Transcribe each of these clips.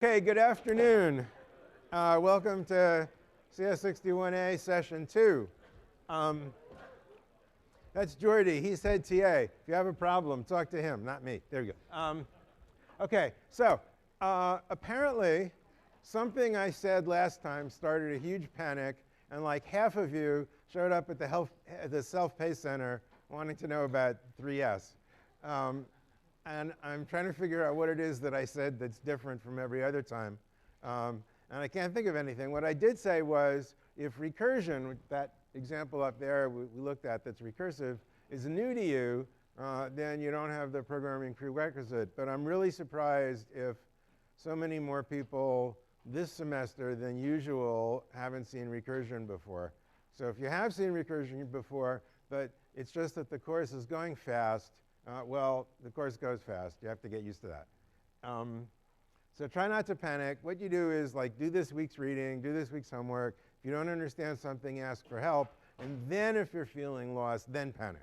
Okay, good afternoon. Welcome to CS61A session 2. That's Jordy. He's head TA. If you have a problem, talk to him, not me. There you go. Okay, so apparently something I said last time started a huge panic, and like half of you showed up at the Self-Pay Center wanting to know about 3S. And I'm trying to figure out what it is that I said that's different from every other time. And I can't think of anything. What I did say was, if recursion, that example up there we looked at that's recursive, is new to you, then you don't have the programming prerequisite. But I'm really surprised if so many more people this semester than usual haven't seen recursion before. So if you have seen recursion before, but it's just that the course is going fast, well, the course goes fast. You have to get used to that. So try not to panic. What you do is like do this week's reading, do this week's homework. If you don't understand something, ask for help. And then if you're feeling lost, then panic.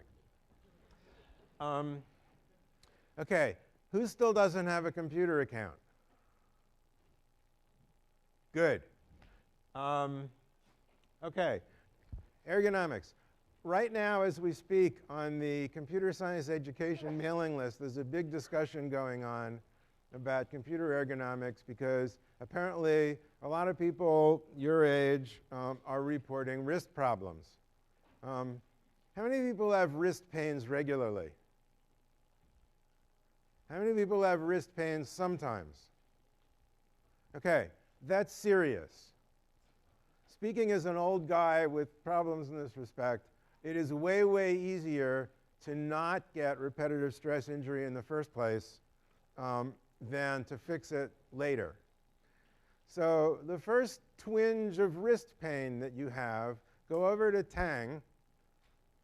Okay, who still doesn't have a computer account? Good. Okay, ergonomics. Right now, as we speak, on the computer science education mailing list, there's a big discussion going on about computer ergonomics because apparently a lot of people your age are reporting wrist problems. How many people have wrist pains regularly? How many people have wrist pains sometimes? Okay, that's serious. Speaking as an old guy with problems in this respect, it is way, way easier to not get repetitive stress injury in the first place than to fix it later. So the first twinge of wrist pain that you have, go over to Tang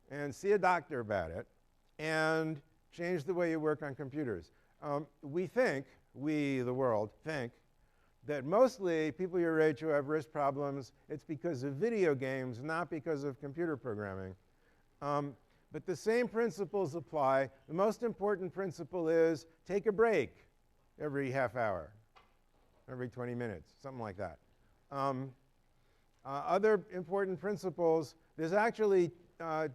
and see a doctor about it and change the way you work on computers. We, the world, think that mostly people your age who have wrist problems, it's because of video games, not because of computer programming. But the same principles apply. The most important principle is take a break every half hour, every 20 minutes, something like that. Other important principles, there's actually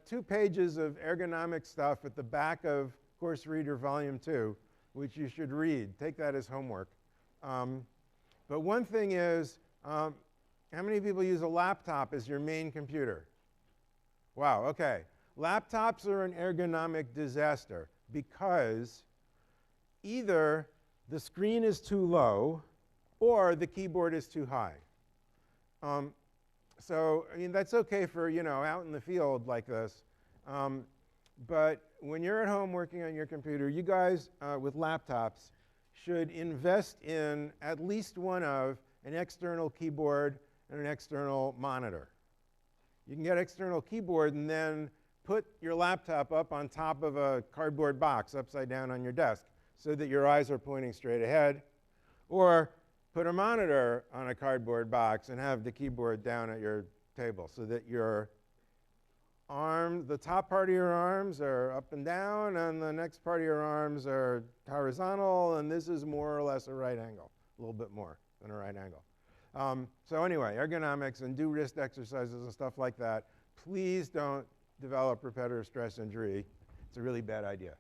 2 pages of ergonomic stuff at the back of Course Reader Volume 2, which you should read. Take that as homework. But one thing is, how many people use a laptop as your main computer? Wow, okay. Laptops are an ergonomic disaster because either the screen is too low or the keyboard is too high. So, I mean, that's okay for, out in the field like this. But when you're at home working on your computer, you guys with laptops should invest in at least one of an external keyboard and an external monitor. You can get external keyboard and then put your laptop up on top of a cardboard box upside down on your desk so that your eyes are pointing straight ahead. Or put a monitor on a cardboard box and have the keyboard down at your table so that your arm, the top part of your arms are up and down and the next part of your arms are horizontal, and this is more or less a right angle, a little bit more than a right angle. So anyway, ergonomics, and do wrist exercises and stuff like that. Please don't develop repetitive stress injury. It's a really bad idea.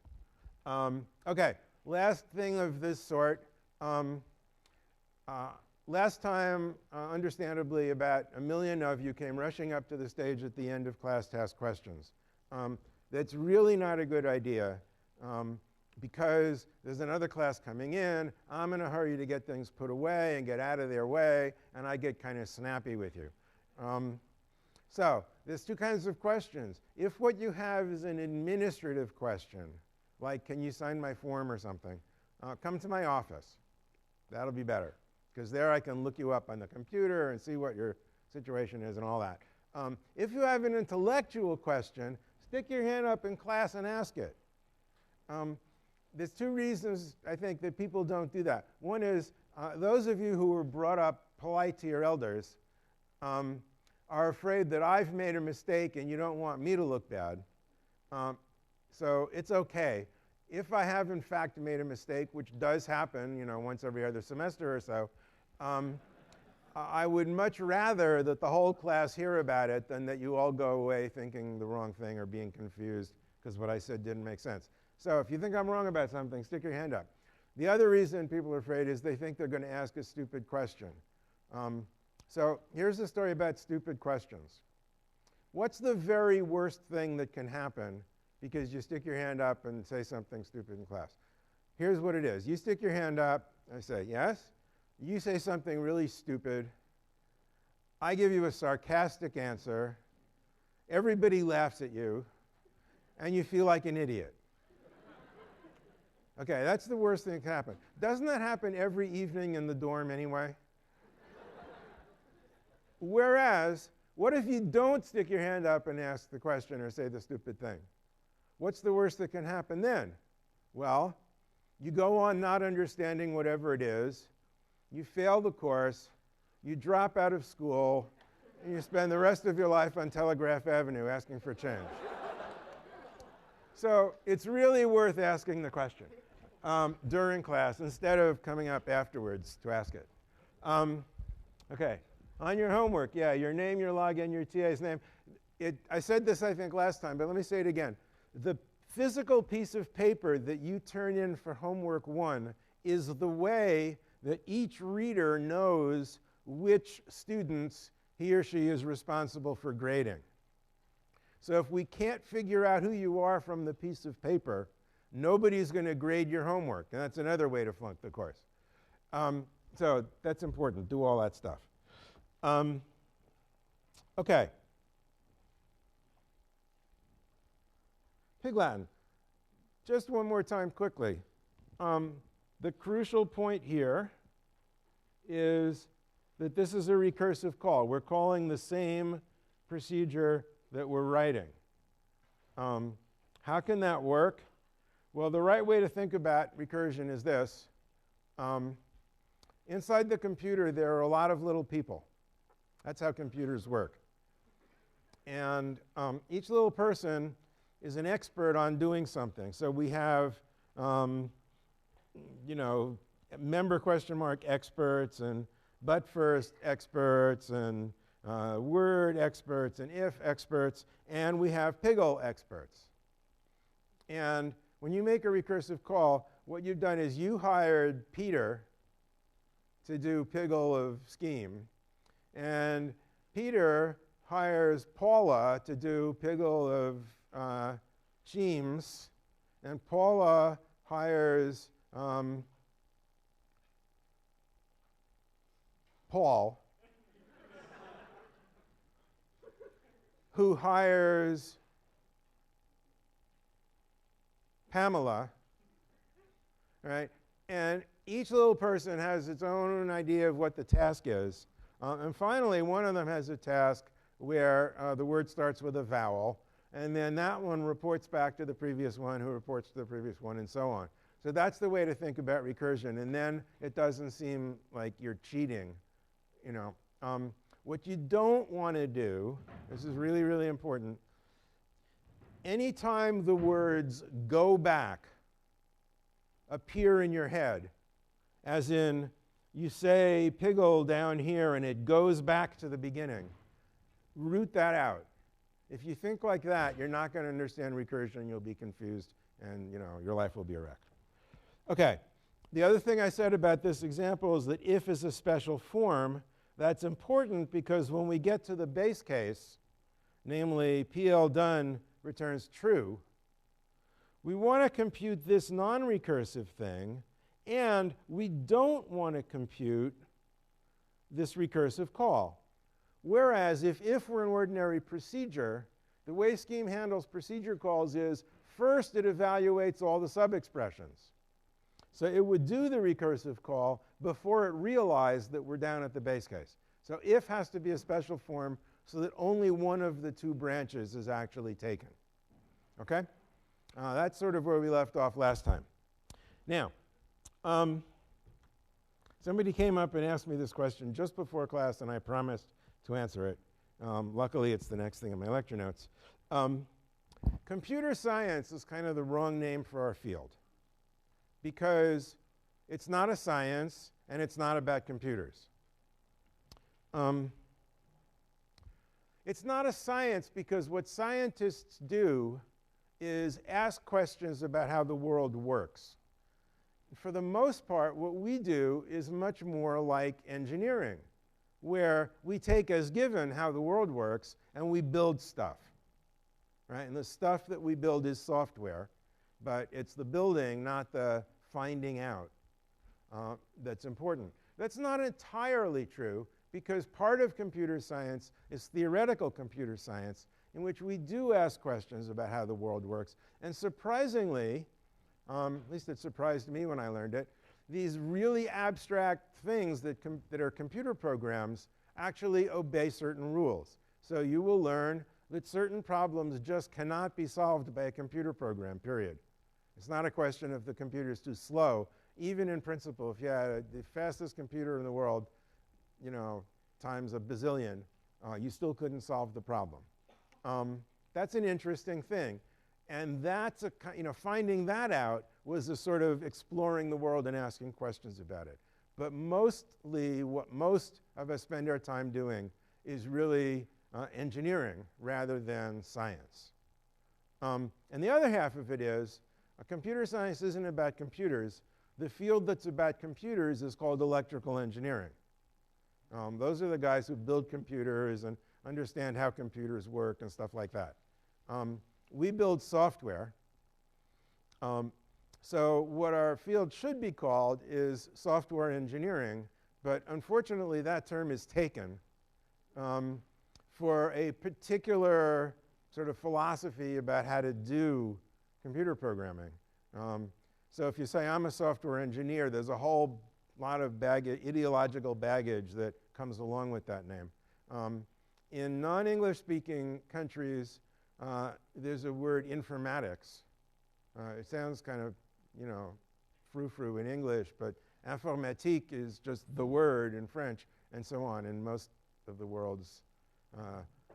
Okay, last thing of this sort. Last time, understandably, about 1 million of you came rushing up to the stage at the end of class to ask questions. That's really not a good idea because there's another class coming in. I'm in a hurry to get things put away and get out of their way, and I get kind of snappy with you. So there's 2 kinds of questions. If what you have is an administrative question, like can you sign my form or something, come to my office. That'll be better, because there I can look you up on the computer and see what your situation is and all that. If you have an intellectual question, stick your hand up in class and ask it. There's 2 reasons, I think, that people don't do that. One is those of you who were brought up polite to your elders are afraid that I've made a mistake and you don't want me to look bad. So it's okay. If I have, in fact, made a mistake, which does happen, once every other semester or so, I would much rather that the whole class hear about it than that you all go away thinking the wrong thing or being confused because what I said didn't make sense. So if you think I'm wrong about something, stick your hand up. The other reason people are afraid is they think they're going to ask a stupid question. So here's the story about stupid questions. What's the very worst thing that can happen because you stick your hand up and say something stupid in class? Here's what it is. You stick your hand up, I say, yes. You say something really stupid. I give you a sarcastic answer. Everybody laughs at you, and you feel like an idiot. Okay, that's the worst thing that can happen. Doesn't that happen every evening in the dorm anyway? Whereas, what if you don't stick your hand up and ask the question or say the stupid thing? What's the worst that can happen then? Well, you go on not understanding whatever it is, you fail the course, you drop out of school, and you spend the rest of your life on Telegraph Avenue asking for change. So it's really worth asking the question during class instead of coming up afterwards to ask it. Okay, on your homework, yeah, your name, your login, your TA's name. I said this, I think, last time, but let me say it again. The physical piece of paper that you turn in for homework 1 is the way that each reader knows which students he or she is responsible for grading. So if we can't figure out who you are from the piece of paper, nobody's going to grade your homework. And that's another way to flunk the course. So that's important. Do all that stuff. Okay. Pig Latin. Just one more time quickly. The crucial point here is that this is a recursive call. We're calling the same procedure that we're writing. How can that work? Well, the right way to think about recursion is this. Inside the computer, there are a lot of little people. That's how computers work. And each little person is an expert on doing something. So we have, member question mark experts and but first experts and word experts and if experts, and we have Piggle experts. And when you make a recursive call, what you've done is you hired Peter to do Piggle of scheme, and Peter hires Paula to do Piggle of schemes, and Paula hires Paul, who hires Pamela, right? And each little person has its own idea of what the task is. And finally, one of them has a task where the word starts with a vowel, and then that one reports back to the previous one, who reports to the previous one, and so on. So that's the way to think about recursion, and then it doesn't seem like you're cheating. What you don't want to do, this is really, really important, anytime the words go back appear in your head, as in you say Piggle down here and it goes back to the beginning, root that out. If you think like that, you're not going to understand recursion, you'll be confused, and your life will be a wreck. Okay, the other thing I said about this example is that if is a special form. That's important because when we get to the base case, namely PL done returns true, we want to compute this non-recursive thing, and we don't want to compute this recursive call. Whereas if we're an ordinary procedure, the way scheme handles procedure calls is first it evaluates all the sub-expressions. So it would do the recursive call before it realized that we're down at the base case. So if has to be a special form so that only one of the two branches is actually taken. Okay? That's sort of where we left off last time. Now, somebody came up and asked me this question just before class, and I promised to answer it. Luckily, it's the next thing in my lecture notes. Computer science is kind of the wrong name for our field, because it's not a science and it's not about computers. It's not a science because what scientists do is ask questions about how the world works. For the most part, what we do is much more like engineering, where we take as given how the world works and we build stuff, right? And the stuff that we build is software, but it's the building, not the finding out, that's important. That's not entirely true, because part of computer science is theoretical computer science, in which we do ask questions about how the world works. And surprisingly, at least it surprised me when I learned it, these really abstract things that are computer programs actually obey certain rules. So you will learn that certain problems just cannot be solved by a computer program, period. It's not a question if the computer is too slow. Even in principle, if you had the fastest computer in the world, you know, times a bazillion, you still couldn't solve the problem. That's an interesting thing. And that's finding that out was a sort of exploring the world and asking questions about it. But mostly, what most of us spend our time doing is really engineering rather than science. And the other half of it is, computer science isn't about computers. The field that's about computers is called electrical engineering. Those are the guys who build computers and understand how computers work and stuff like that. We build software. So what our field should be called is software engineering, but unfortunately that term is taken for a particular sort of philosophy about how to do computer programming. So if you say, I'm a software engineer, there's a whole lot of ideological baggage that comes along with that name. In non-English speaking countries, there's a word informatics. It sounds kind of, you know, frou-frou in English, but informatique is just the word in French, and so on in most of the world's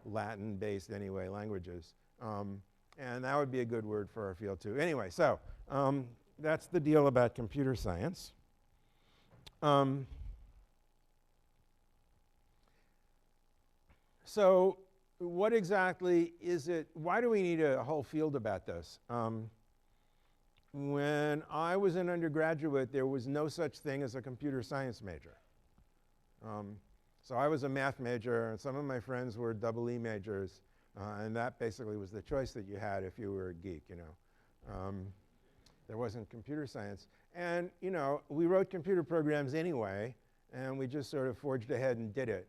Latin-based, anyway, languages. And that would be a good word for our field, too. Anyway, so that's the deal about computer science. So what exactly is it? Why do we need a whole field about this? When I was an undergraduate, there was no such thing as a computer science major. So I was a math major, and some of my friends were double E majors, and that basically was the choice that you had if you were a geek, you know. There wasn't computer science. And, you know, we wrote computer programs anyway, and we just sort of forged ahead and did it.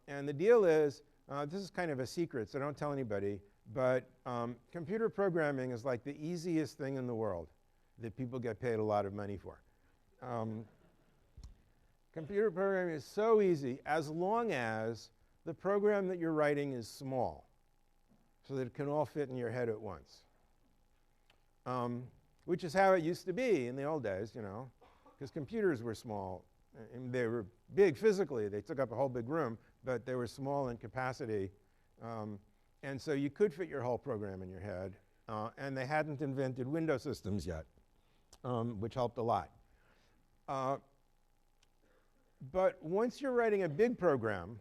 And the deal is, this is kind of a secret, so don't tell anybody, but computer programming is like the easiest thing in the world that people get paid a lot of money for. Computer programming is so easy as long as the program that you're writing is small, so that it can all fit in your head at once. Which is how it used to be in the old days, you know, because computers were small. And they were big physically. They took up a whole big room, but they were small in capacity. And so you could fit your whole program in your head. And they hadn't invented window systems yet, which helped a lot. But once you're writing a big program,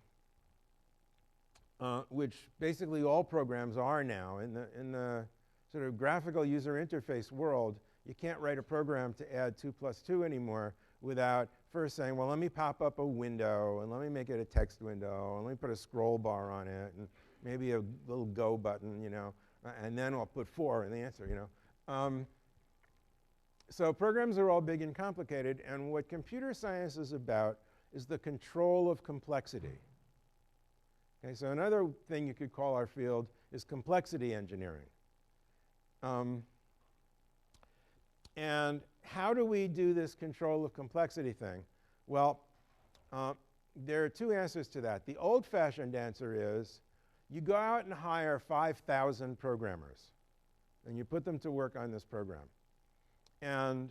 which basically all programs are now in the sort of graphical user interface world, you can't write a program to add 2 + 2 anymore without first saying, well, let me pop up a window, and let me make it a text window, and let me put a scroll bar on it, and maybe a little go button, you know, and then I'll put 4 in the answer, you know. So programs are all big and complicated, and what computer science is about is the control of complexity. Okay, so another thing you could call our field is complexity engineering. And how do we do this control of complexity thing? Well, there are 2 answers to that. The old-fashioned answer is you go out and hire 5,000 programmers, and you put them to work on this program. And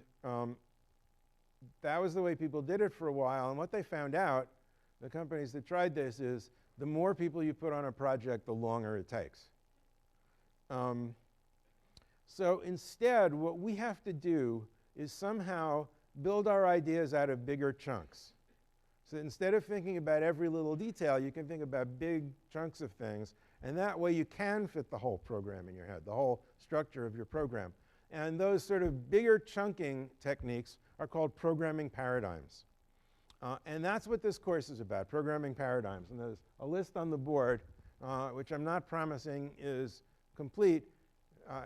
that was the way people did it for a while. And what they found out, the companies that tried this, is the more people you put on a project, the longer it takes. So instead, what we have to do is somehow build our ideas out of bigger chunks. So instead of thinking about every little detail, you can think about big chunks of things, and that way you can fit the whole program in your head, the whole structure of your program. And those sort of bigger chunking techniques are called programming paradigms. And that's what this course is about, programming paradigms. And there's a list on the board, which I'm not promising is complete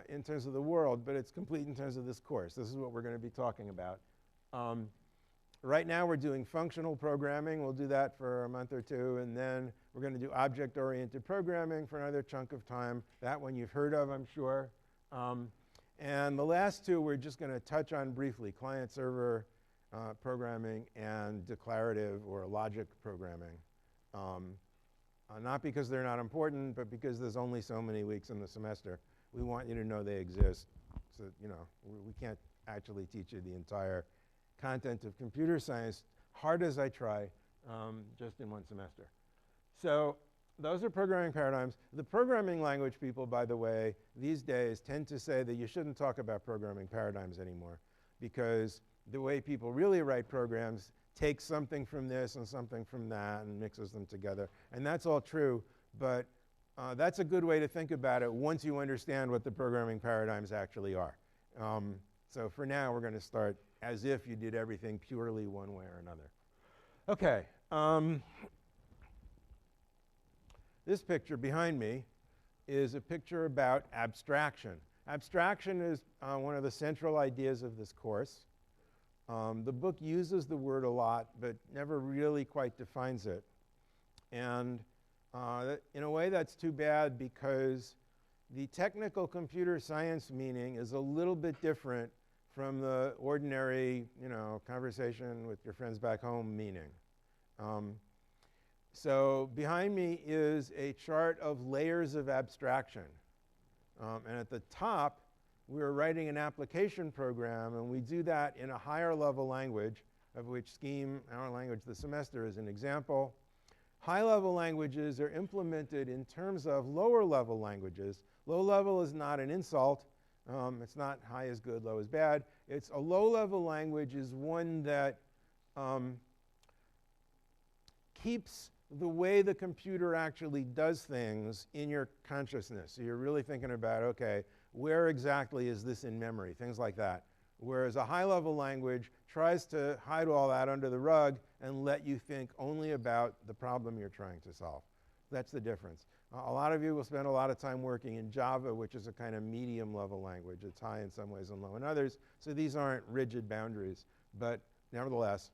in terms of the world, but it's complete in terms of this course. This is what we're going to be talking about. Right now we're doing functional programming. We'll do that for a month or two, and then we're going to do object-oriented programming for another chunk of time. That one you've heard of, I'm sure. And the last two we're just going to touch on briefly, client-server programming and declarative or logic programming. Not because they're not important, but because there's only so many weeks in the semester. We want you to know they exist. So, you know, we can't actually teach you the entire content of computer science, hard as I try, just in one semester. So those are programming paradigms. The programming language people, by the way, these days tend to say that you shouldn't talk about programming paradigms anymore, because the way people really write programs takes something from this and something from that and mixes them together. And that's all true, but that's a good way to think about it once you understand what the programming paradigms actually are. So for now, we're going to start as if you did everything purely one way or another. Okay. This picture behind me is a picture about abstraction. Abstraction is one of the central ideas of this course. The book uses the word a lot, but never really quite defines it. And in a way, that's too bad, because the technical computer science meaning is a little bit different from the ordinary, you know, conversation with your friends back home meaning. So behind me is a chart of layers of abstraction. And at the top, we're writing an application program, and we do that in a higher level language, of which Scheme, our language this semester, is an example. High level languages are implemented in terms of lower level languages. Low level is not an insult. It's not high is good, low is bad. It's a low level language is one that keeps the way the computer actually does things in your consciousness. So you're really thinking about, okay, where exactly is this in memory? Things like that. Whereas a high level language tries to hide all that under the rug and let you think only about the problem you're trying to solve. That's the difference. A lot of you will spend a lot of time working in Java, which is a kind of medium level language. It's high in some ways and low in others. So these aren't rigid boundaries. But nevertheless,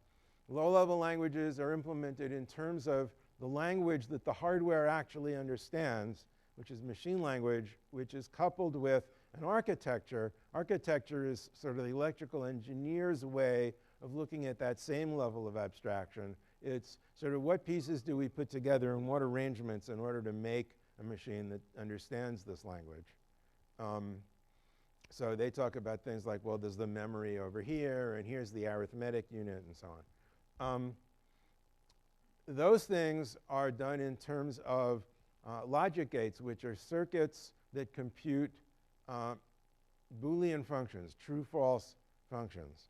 low level languages are implemented in terms of the language that the hardware actually understands, which is machine language, which is coupled with an architecture. Architecture is sort of the electrical engineer's way of looking at that same level of abstraction. It's sort of what pieces do we put together and what arrangements in order to make a machine that understands this language. So they talk about things like, well, there's the memory over here, and here's the arithmetic unit, and so on. Those things are done in terms of logic gates, which are circuits that compute Boolean functions, true-false functions.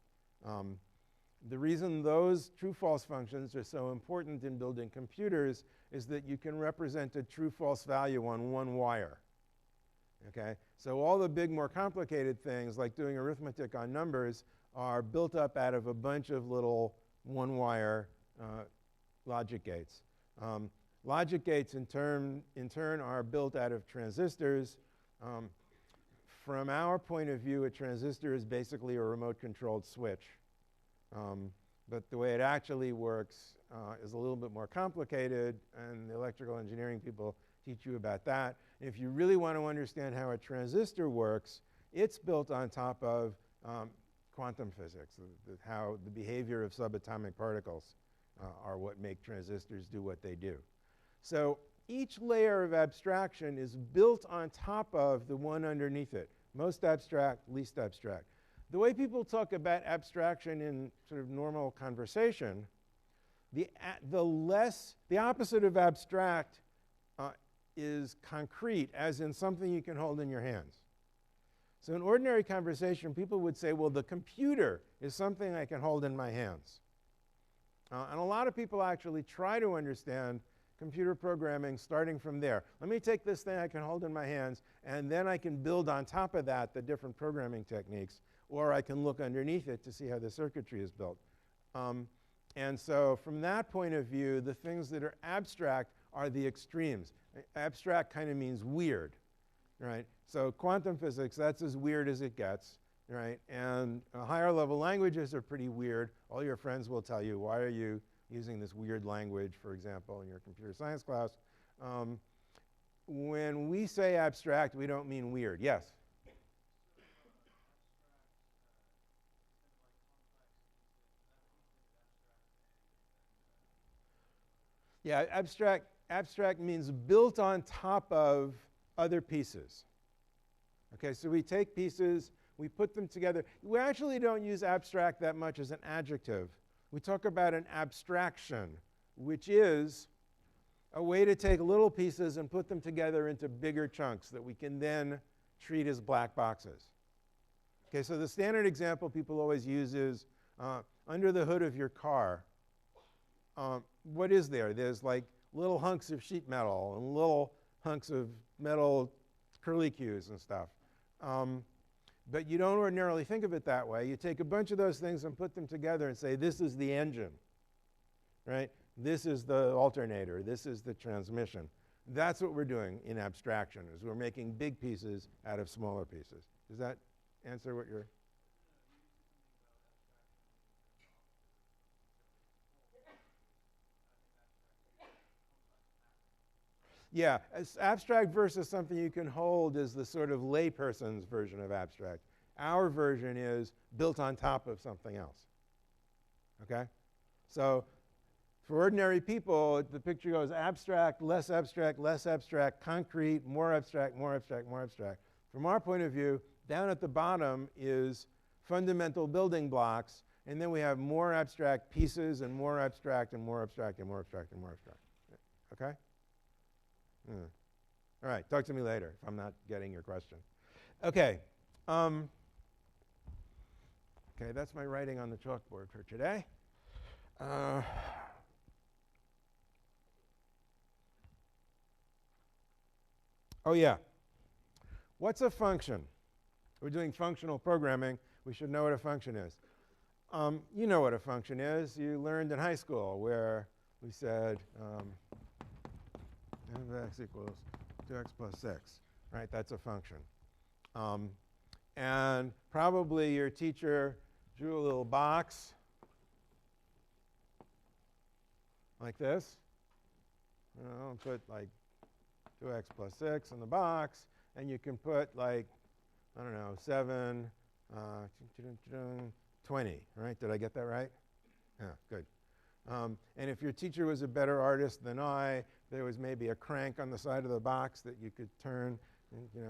The reason those true-false functions are so important in building computers is that you can represent a true-false value on one wire. Okay? So all the big, more complicated things, like doing arithmetic on numbers, are built up out of a bunch of little one-wire logic gates. Logic gates, in turn, are built out of transistors. From our point of view, a transistor is basically a remote-controlled switch. But the way it actually works is a little bit more complicated, and the electrical engineering people teach you about that. And if you really want to understand how a transistor works, it's built on top of quantum physics, how the behavior of subatomic particles are what make transistors do what they do. So each layer of abstraction is built on top of the one underneath it. Most abstract, least abstract. The way people talk about abstraction in sort of normal conversation, the opposite of abstract is concrete, as in something you can hold in your hands. So in ordinary conversation, people would say, well, the computer is something I can hold in my hands. And a lot of people actually try to understand computer programming starting from there. Let me take this thing I can hold in my hands, and then I can build on top of that the different programming techniques, or I can look underneath it to see how the circuitry is built. And so from that point of view, the things that are abstract are the extremes. Abstract kind of means weird, right? So quantum physics, that's as weird as it gets, right? And higher level languages are pretty weird. All your friends will tell you, why are you using this weird language, for example, in your computer science class? When we say abstract, we don't mean weird. Yes? Yeah, abstract means built on top of other pieces. Okay, so we take pieces, we put them together. We actually don't use abstract that much as an adjective. We talk about an abstraction, which is a way to take little pieces and put them together into bigger chunks that we can then treat as black boxes. Okay, so the standard example people always use is under the hood of your car. What is there? There's like little hunks of sheet metal and little hunks of metal curlicues and stuff. But you don't ordinarily think of it that way. You take a bunch of those things and put them together and say, this is the engine, right? This is the alternator. This is the transmission. That's what we're doing in abstraction, is we're making big pieces out of smaller pieces. Does that answer what you're... Yeah, abstract versus something you can hold is the sort of layperson's version of abstract. Our version is built on top of something else. Okay? So for ordinary people, the picture goes abstract, less abstract, less abstract, concrete, more abstract, more abstract, more abstract. From our point of view, down at the bottom is fundamental building blocks, and then we have more abstract pieces and more abstract and more abstract and more abstract and more abstract. Okay? All right, talk to me later if I'm not getting your question. Okay. Okay, that's my writing on the chalkboard for today. Oh yeah, what's a function? We're doing functional programming. We should know what a function is. You know what a function is. You learned in high school where we said f of x equals 2x plus 6, right? That's a function. And probably your teacher drew a little box like this. And put like 2x plus 6 in the box, and you can put like, I don't know, 7, 20, right? Did I get that right? Yeah, good. And if your teacher was a better artist than I, there was maybe a crank on the side of the box that you could turn, and, you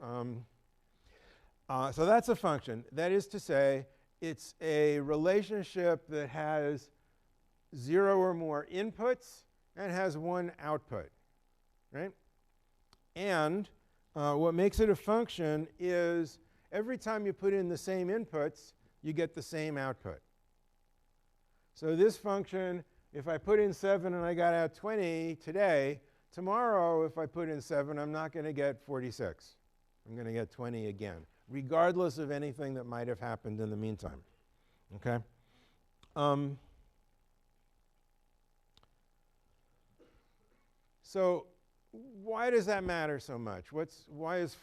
know. So that's a function. That is to say, it's a relationship that has 0 or more inputs and has 1 output, right? And what makes it a function is every time you put in the same inputs, you get the same output. So this function, if I put in 7 and I got out 20 today, tomorrow if I put in 7, I'm not going to get 46. I'm going to get 20 again, regardless of anything that might have happened in the meantime. Okay? So why does that matter so much? Why is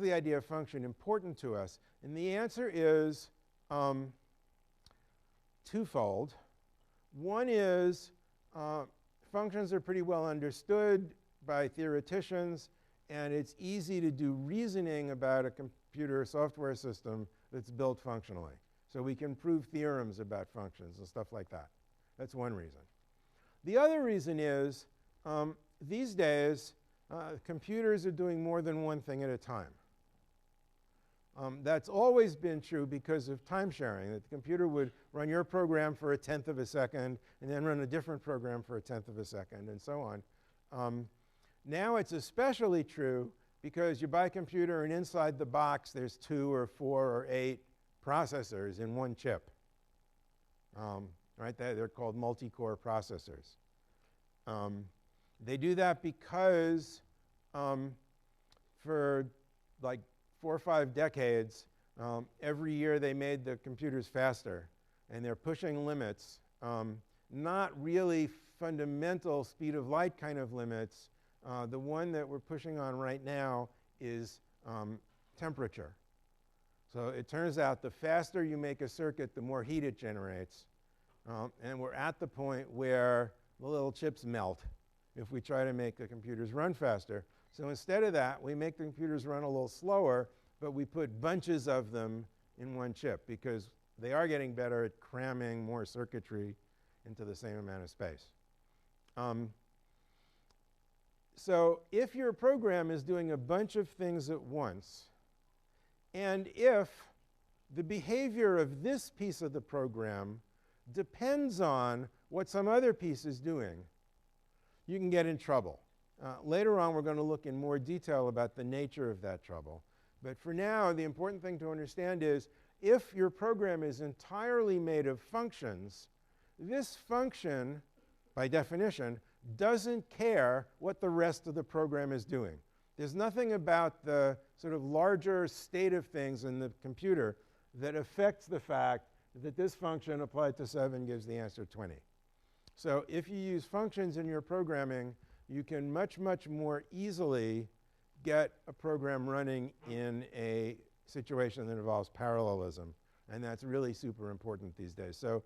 the idea of function important to us? And the answer is twofold. One is functions are pretty well understood by theoreticians, and it's easy to do reasoning about a computer software system that's built functionally. So we can prove theorems about functions and stuff like that. That's one reason. The other reason is these days, computers are doing more than one thing at a time. That's always been true because of time sharing, that the computer would run your program for 1/10 of a second and then run a different program for 1/10 of a second and so on. Now it's especially true because you buy a computer and inside the box there's 2 or 4 or 8 processors in one chip. right? They're called multi-core processors. They do that because for like 4 or 5 decades, every year they made the computers faster, and they're pushing limits, not really fundamental speed of light kind of limits. The one that we're pushing on right now is temperature. So it turns out the faster you make a circuit, the more heat it generates. And we're at the point where the little chips melt if we try to make the computers run faster. So instead of that, we make the computers run a little slower, but we put bunches of them in one chip because they are getting better at cramming more circuitry into the same amount of space. So if your program is doing a bunch of things at once, and if the behavior of this piece of the program depends on what some other piece is doing, you can get in trouble. Later on, we're going to look in more detail about the nature of that trouble. But for now, the important thing to understand is if your program is entirely made of functions, this function, by definition, doesn't care what the rest of the program is doing. There's nothing about the sort of larger state of things in the computer that affects the fact that this function applied to 7 gives the answer 20. So if you use functions in your programming, you can much, much more easily get a program running in a situation that involves parallelism. And that's really super important these days. So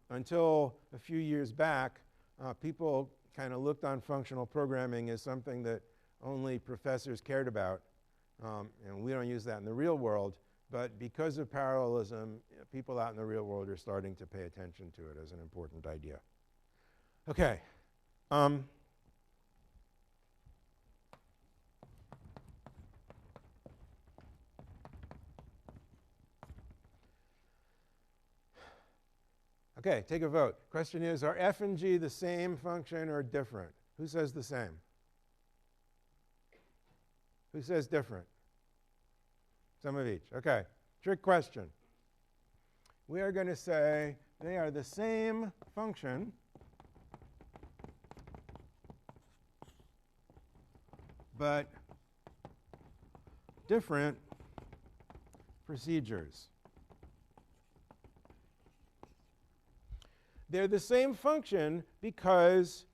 until a few years back, people kind of looked on functional programming as something that only professors cared about. And we don't use that in the real world. But because of parallelism, people out in the real world are starting to pay attention to it as an important idea. OK. OK, take a vote. Question is, are f and g the same function or different? Who says the same? Who says different? Some of each. OK, trick question. We are going to say they are the same function, but different procedures. They're the same function because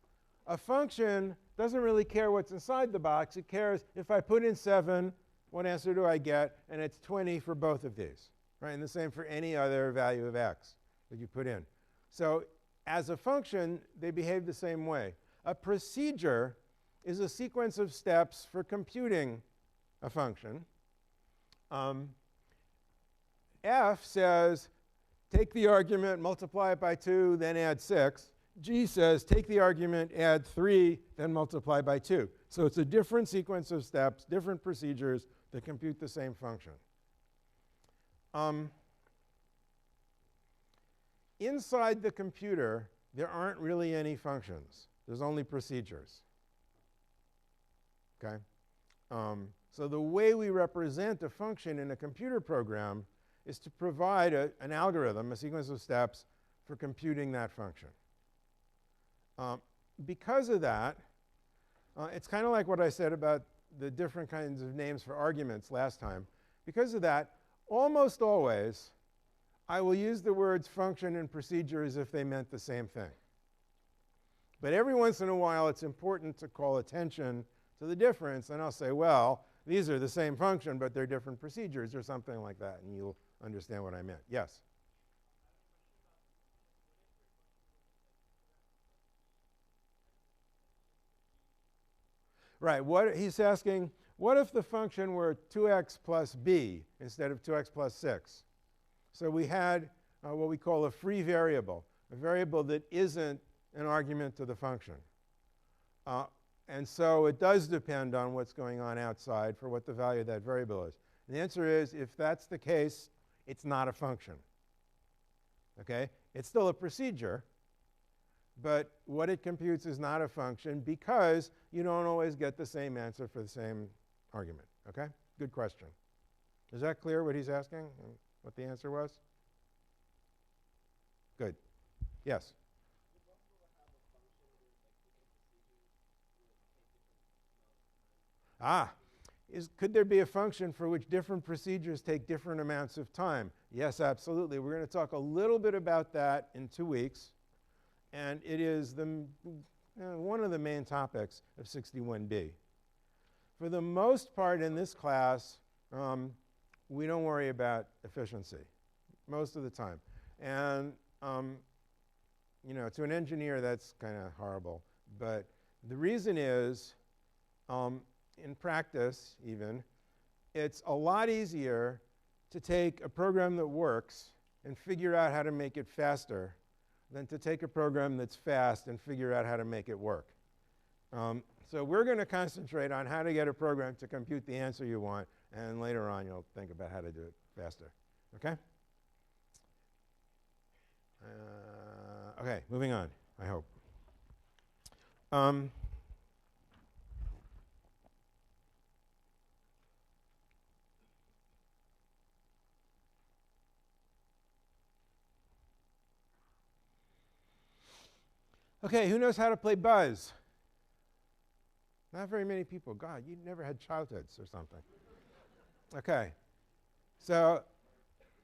a function doesn't really care what's inside the box. It cares if I put in 7, what answer do I get? And it's 20 for both of these, right? And the same for any other value of x that you put in. So as a function, they behave the same way. A procedure is a sequence of steps for computing a function. F says, take the argument, multiply it by 2, then add 6. G says, take the argument, add 3, then multiply by 2. So it's a different sequence of steps, different procedures that compute the same function. Inside the computer, there aren't really any functions. There's only procedures. Okay? So the way we represent a function in a computer program is to provide an algorithm, a sequence of steps, for computing that function. Because of that, it's kind of like what I said about the different kinds of names for arguments last time. Because of that, almost always, I will use the words function and procedure as if they meant the same thing. But every once in a while, it's important to call attention to the difference. And I'll say, well, these are the same function, but they're different procedures, or something like that. And you'll understand what I meant. Yes? Right. He's asking, what if the function were 2x plus b instead of 2x plus 6? So we had what we call a free variable, a variable that isn't an argument to the function. And so it does depend on what's going on outside for what the value of that variable is. And the answer is, if that's the case, it's not a function. Okay? It's still a procedure, but what it computes is not a function because you don't always get the same answer for the same argument. Okay? Good question. Is that clear what he's asking and what the answer was? Good. Yes? Ah, could there be a function for which different procedures take different amounts of time? Yes, absolutely. We're going to talk a little bit about that in 2 weeks. And it is one of the main topics of 61B. For the most part in this class, we don't worry about efficiency most of the time. And to an engineer, that's kind of horrible. But the reason is, in practice even, it's a lot easier to take a program that works and figure out how to make it faster than to take a program that's fast and figure out how to make it work. So we're going to concentrate on how to get a program to compute the answer you want, and later on you'll think about how to do it faster. Okay? Okay, moving on, I hope. Okay, who knows how to play Buzz? Not very many people. God, you never had childhoods or something. Okay, so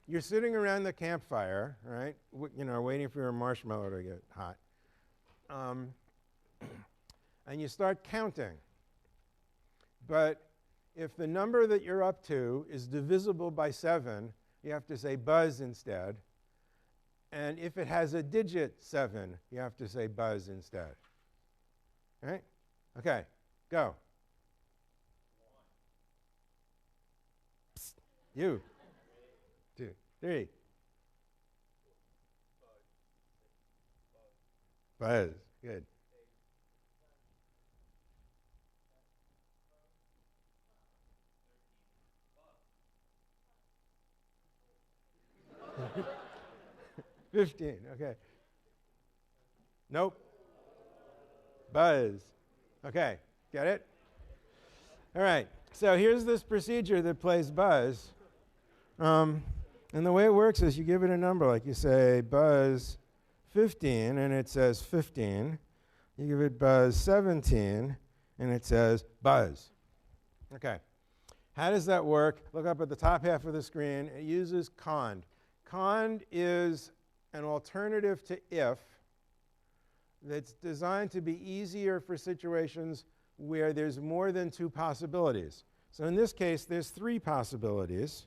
you're sitting around the campfire, right? Waiting for your marshmallow to get hot. And you start counting. But if the number that you're up to is divisible by 7, you have to say Buzz instead. And if it has a digit 7, you have to say Buzz instead. All right? Okay, go. Psst. You. 2, 3. Buzz. Good. $15. Okay. Nope. Buzz. Okay. Get it? All right. So here's this procedure that plays Buzz. And the way it works is you give it a number, like you say Buzz 15, and it says 15. You give it Buzz 17, and it says Buzz. Okay. How does that work? Look up at the top half of the screen. It uses cond. Cond is an alternative to if that's designed to be easier for situations where there's more than 2 possibilities. So in this case, there's 3 possibilities.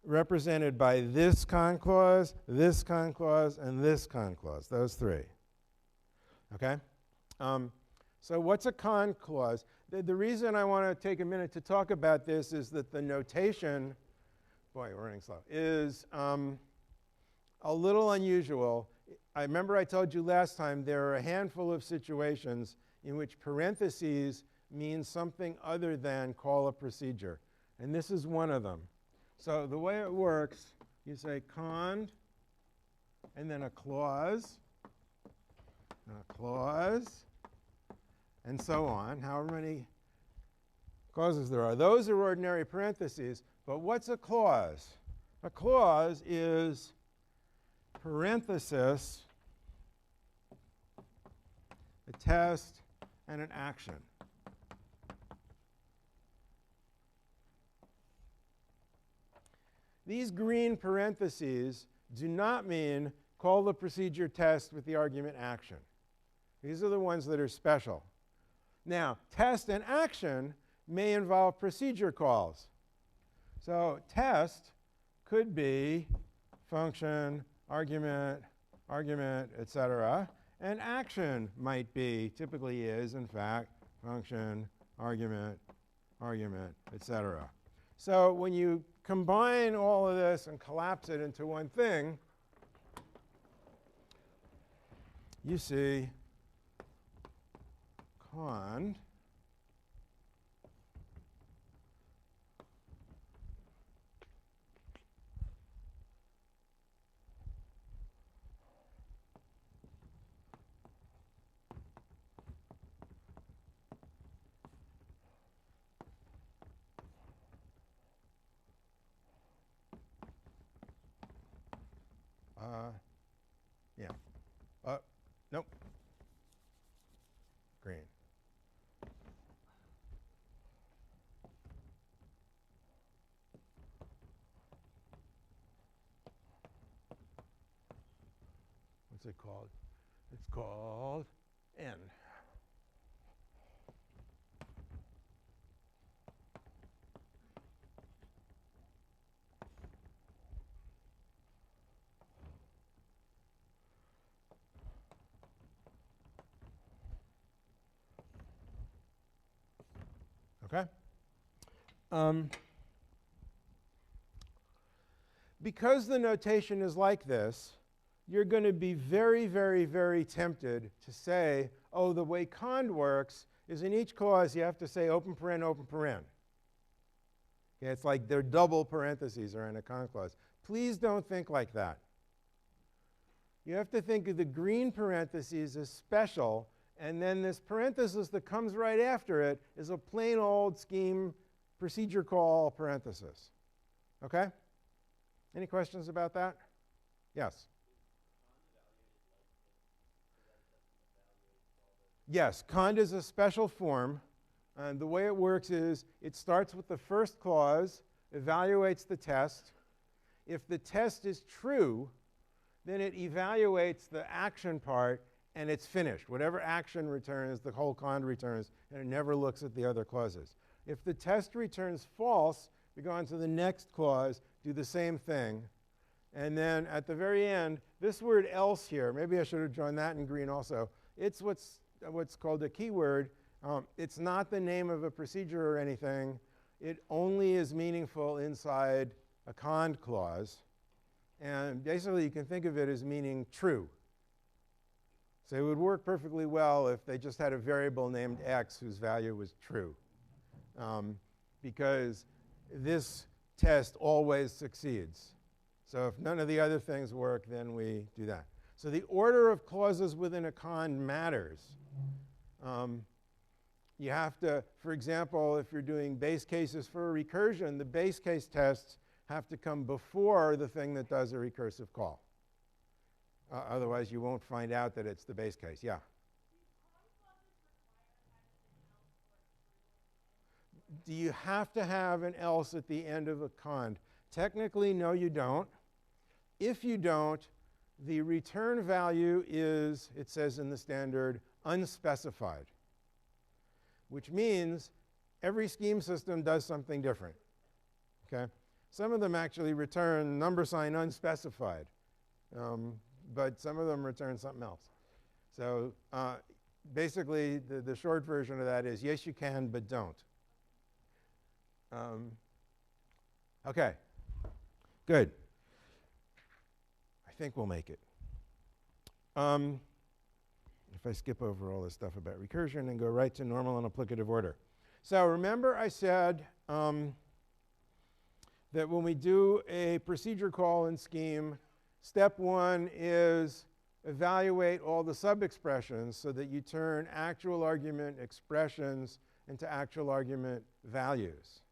Represented by this cond clause, this cond clause, and this cond clause, those 3. Okay? So what's a cond clause? The reason I want to take a minute to talk about this is that the notation, boy, we're running slow, is a little unusual. I remember I told you last time there are a handful of situations in which parentheses means something other than call a procedure. And this is one of them. So the way it works, you say cond, and then a clause, and so on, however many clauses there are. Those are ordinary parentheses, but what's a clause? A clause is parenthesis, a test, and an action. These green parentheses do not mean call the procedure test with the argument action. These are the ones that are special. Now, test and action may involve procedure calls. So test could be function, argument, etc. And action might be, typically is, in fact, function, argument, etc. So when you combine all of this and collapse it into one thing, you see cond Yeah. Nope. Green. What's it called? It's called N. Okay? Because the notation is like this, you're going to be very, very, very tempted to say, oh, the way cond works is in each clause you have to say open paren, open paren. Okay, it's like they're double parentheses are in a cond clause. Please don't think like that. You have to think of the green parentheses as special, and then this parenthesis that comes right after it is a plain old scheme procedure call parenthesis. Okay? Any questions about that? Yes. Yes, cond is a special form. And the way it works is it starts with the first clause, evaluates the test. If the test is true, then it evaluates the action part, and it's finished. Whatever action returns, the whole cond returns, and it never looks at the other clauses. If the test returns false, we go on to the next clause, do the same thing. And then at the very end, this word else here, maybe I should have drawn that in green also. It's what's called a keyword. It's not the name of a procedure or anything. It only is meaningful inside a cond clause. And basically, you can think of it as meaning true. So it would work perfectly well if they just had a variable named x whose value was true. Because this test always succeeds. So if none of the other things work, then we do that. So the order of clauses within a cond matters. You have to, for example, if you're doing base cases for a recursion, the base case tests have to come before the thing that does a recursive call. Otherwise, you won't find out that it's the base case. Yeah? Do you have to have an else at the end of a cond? Technically, no, you don't. If you don't, the return value is, it says in the standard, unspecified, which means every scheme system does something different. Okay? Some of them actually return number sign unspecified, but some of them return something else. So basically, the short version of that is yes, you can, but don't. Okay, good. I think we'll make it. If I skip over all this stuff about recursion and go right to normal and applicative order. So remember I said that when we do a procedure call in scheme, step one is evaluate all the sub-expressions so that you turn actual argument expressions into actual argument values.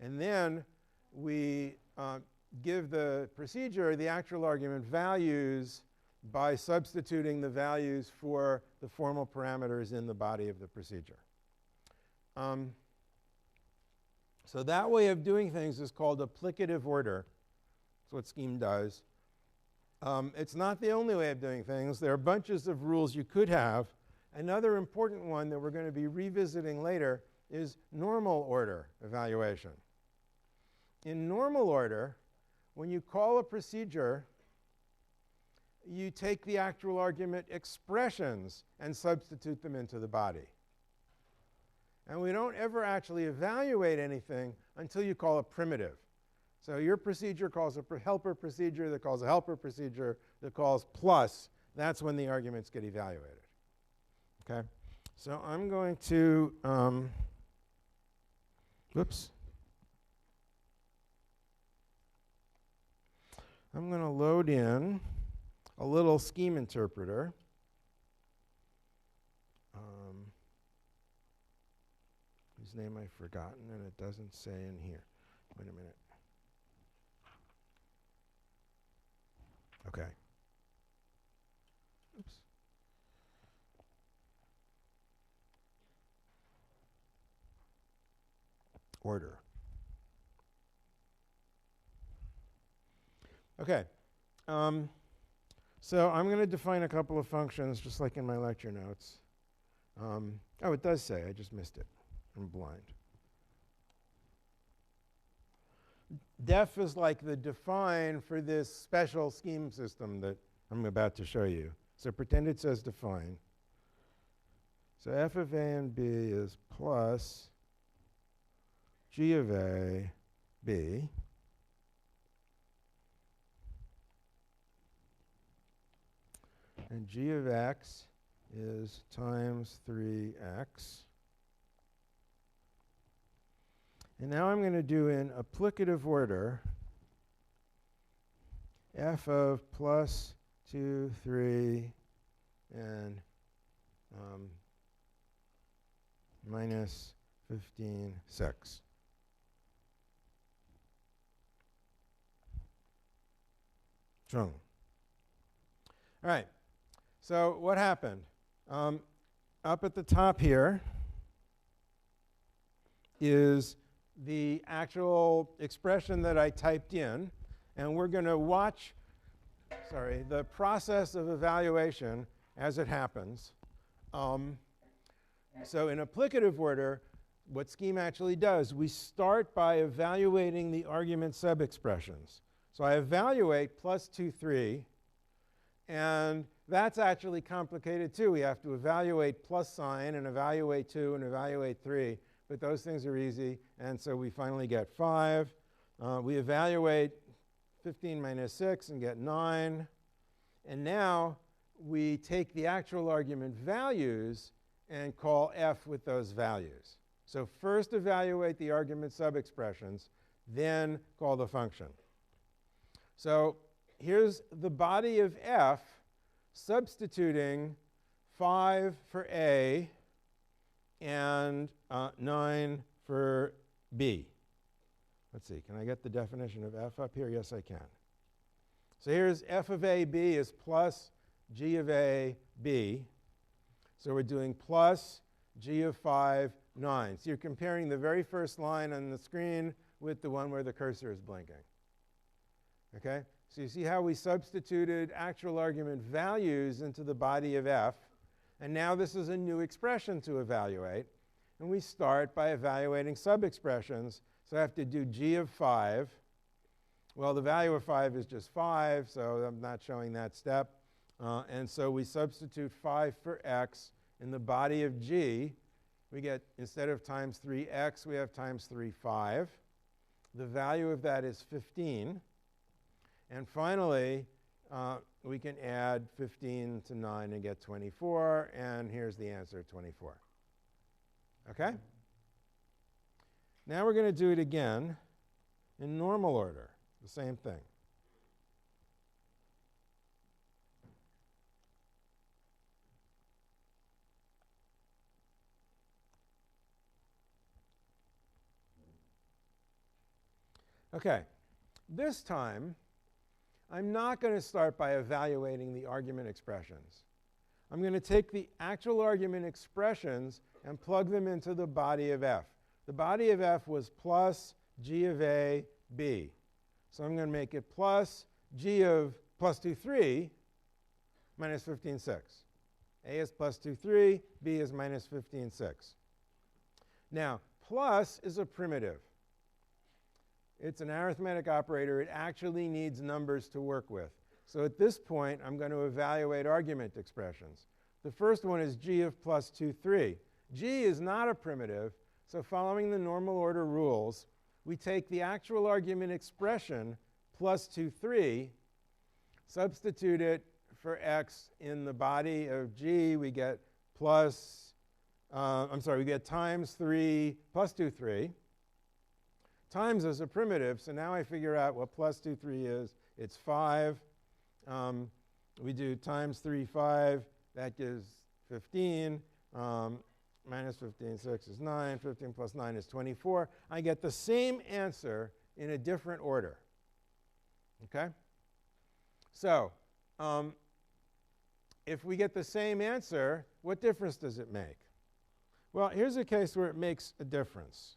And then we give the procedure the actual argument values by substituting the values for the formal parameters in the body of the procedure. So that way of doing things is called applicative order. That's what scheme does. It's not the only way of doing things. There are bunches of rules you could have. Another important one that we're going to be revisiting later is normal order evaluation. In normal order, when you call a procedure, you take the actual argument expressions and substitute them into the body. And we don't ever actually evaluate anything until you call a primitive. So your procedure calls a helper procedure that calls a helper procedure that calls plus. That's when the arguments get evaluated. Okay? So I'm going to, whoops. I'm going to load in a little scheme interpreter. Whose name I've forgotten, and it doesn't say in here. Wait a minute. Okay. order. Okay. So I'm going to define a couple of functions just like in my lecture notes. Oh, it does say. I just missed it. I'm blind. Def is like the define for this special scheme system that I'm about to show you. So pretend it says define. So f of a and b is plus g of a, b. And g of x is times 3x. And now I'm going to do in applicative order f of plus 2, 3, and minus 15, 6. Chung. All right. So what happened? Up at the top here is the actual expression that I typed in, and we're going to watch the process of evaluation as it happens. So in applicative order, what scheme actually does, we start by evaluating the argument subexpressions. So I evaluate plus 2, 3, and that's actually complicated too. We have to evaluate plus sign and evaluate 2 and evaluate 3, but those things are easy, and so we finally get 5. We evaluate 15 minus 6 and get 9, and now we take the actual argument values and call f with those values. So first evaluate the argument subexpressions, then call the function. So here's the body of f substituting 5 for a and 9 for b. Let's see, can I get the definition of f up here? Yes, I can. So here's f of a, b is plus g of a, b. So we're doing plus g of 5, 9. So you're comparing the very first line on the screen with the one where the cursor is blinking. Okay? So you see how we substituted actual argument values into the body of f. And now this is a new expression to evaluate. And we start by evaluating subexpressions. So I have to do g of 5. Well, the value of 5 is just 5, so I'm not showing that step. And so we substitute 5 for x in the body of g. We get, instead of times 3x, we have times 3, 5. The value of that is 15. And finally, we can add 15 to 9 and get 24. And here's the answer, 24. OK? Now we're going to do it again in normal order, the same thing. OK, this time, I'm not going to start by evaluating the argument expressions. I'm going to take the actual argument expressions and plug them into the body of f. The body of f was plus g of a, b. So I'm going to make it plus g of plus 2, 3 minus 15, 6. A is plus 2, 3. B is minus 15, 6. Now, plus is a primitive. It's an arithmetic operator. It actually needs numbers to work with. So at this point, I'm going to evaluate argument expressions. The first one is g of plus 2, 3. G is not a primitive, so following the normal order rules, we take the actual argument expression plus 2, 3, substitute it for x in the body of g. We get we get times 3 plus 2, 3. Times is a primitive, so now I figure out what plus 2, 3 is. It's 5. We do times 3, 5. That gives 15. Minus 15, 6 is 9. 15 plus 9 is 24. I get the same answer in a different order. OK? So if we get the same answer, what difference does it make? Well, here's a case where it makes a difference.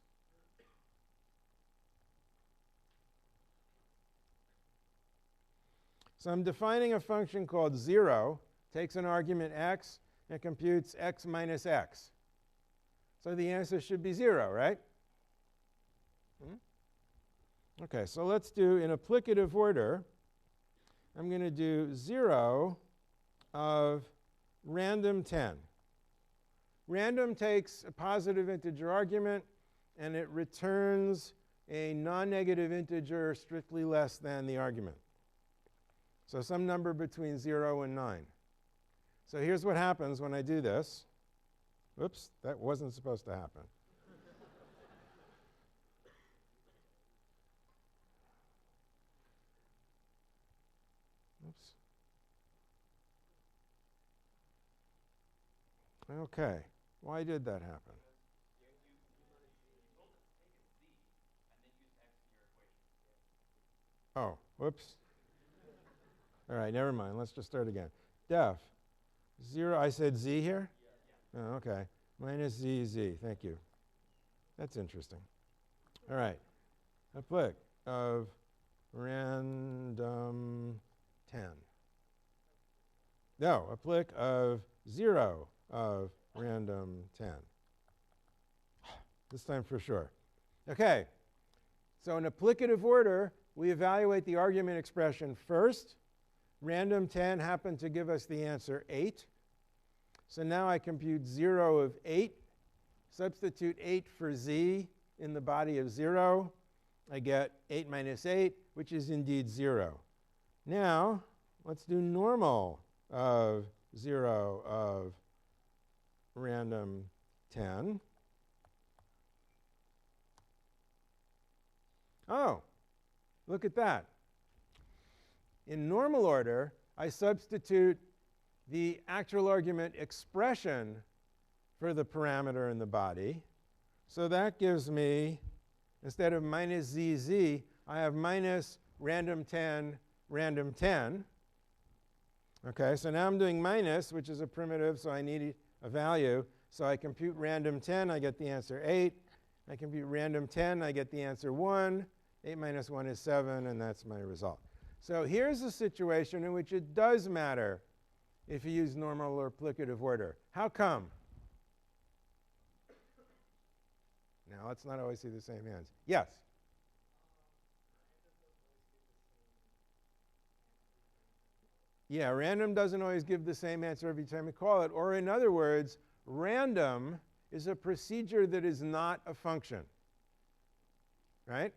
So I'm defining a function called 0, takes an argument x, and computes x minus x. So the answer should be 0, right? OK, so let's do, in applicative order, I'm going to do 0 of random 10. Random takes a positive integer argument, and it returns a non-negative integer strictly less than the argument. So some number between 0 and 9. So here's what happens when I do this. Whoops, that wasn't supposed to happen. Oops. OK, why did that happen? Oh, whoops. All right, never mind. Let's just start again. Def 0, I said z here? Yeah. Oh, OK. Minus z. Thank you. That's interesting. All right. Applic of random 10. No, applic of 0 of random 10. This time for sure. OK. So in applicative order, we evaluate the argument expression first. Random 10 happened to give us the answer 8. So now I compute 0 of 8. Substitute 8 for z in the body of 0. I get 8 minus 8, which is indeed 0. Now, let's do normal of 0 of random 10. Oh, look at that. In normal order, I substitute the actual argument expression for the parameter in the body. So that gives me, instead of minus zz, I have minus random 10, random 10. OK, so now I'm doing minus, which is a primitive, so I need a value. So I compute random 10, I get the answer 8. I compute random 10, I get the answer 1. 8 minus 1 is 7, and that's my result. So here's a situation in which it does matter if you use normal or applicative order. How come? Now, let's not always see the same hands. Yes? Yeah, random doesn't always give the same answer every time you call it. Or in other words, random is a procedure that is not a function. Right?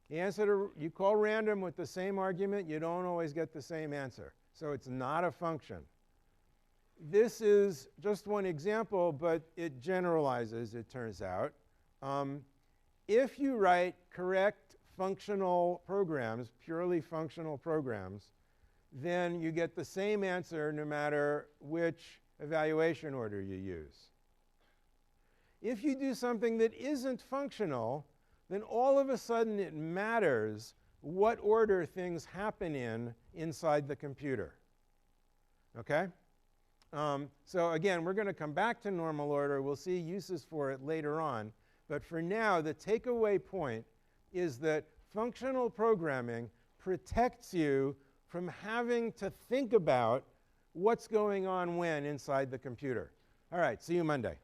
The answer to, you call random with the same argument, you don't always get the same answer. So it's not a function. This is just one example, but it generalizes, it turns out. If you write correct functional programs, purely functional programs, then you get the same answer no matter which evaluation order you use. If you do something that isn't functional, then all of a sudden it matters what order things happen in inside the computer. OK? So again, we're going to come back to normal order. We'll see uses for it later on. But for now, the takeaway point is that functional programming protects you from having to think about what's going on when inside the computer. All right, see you Monday.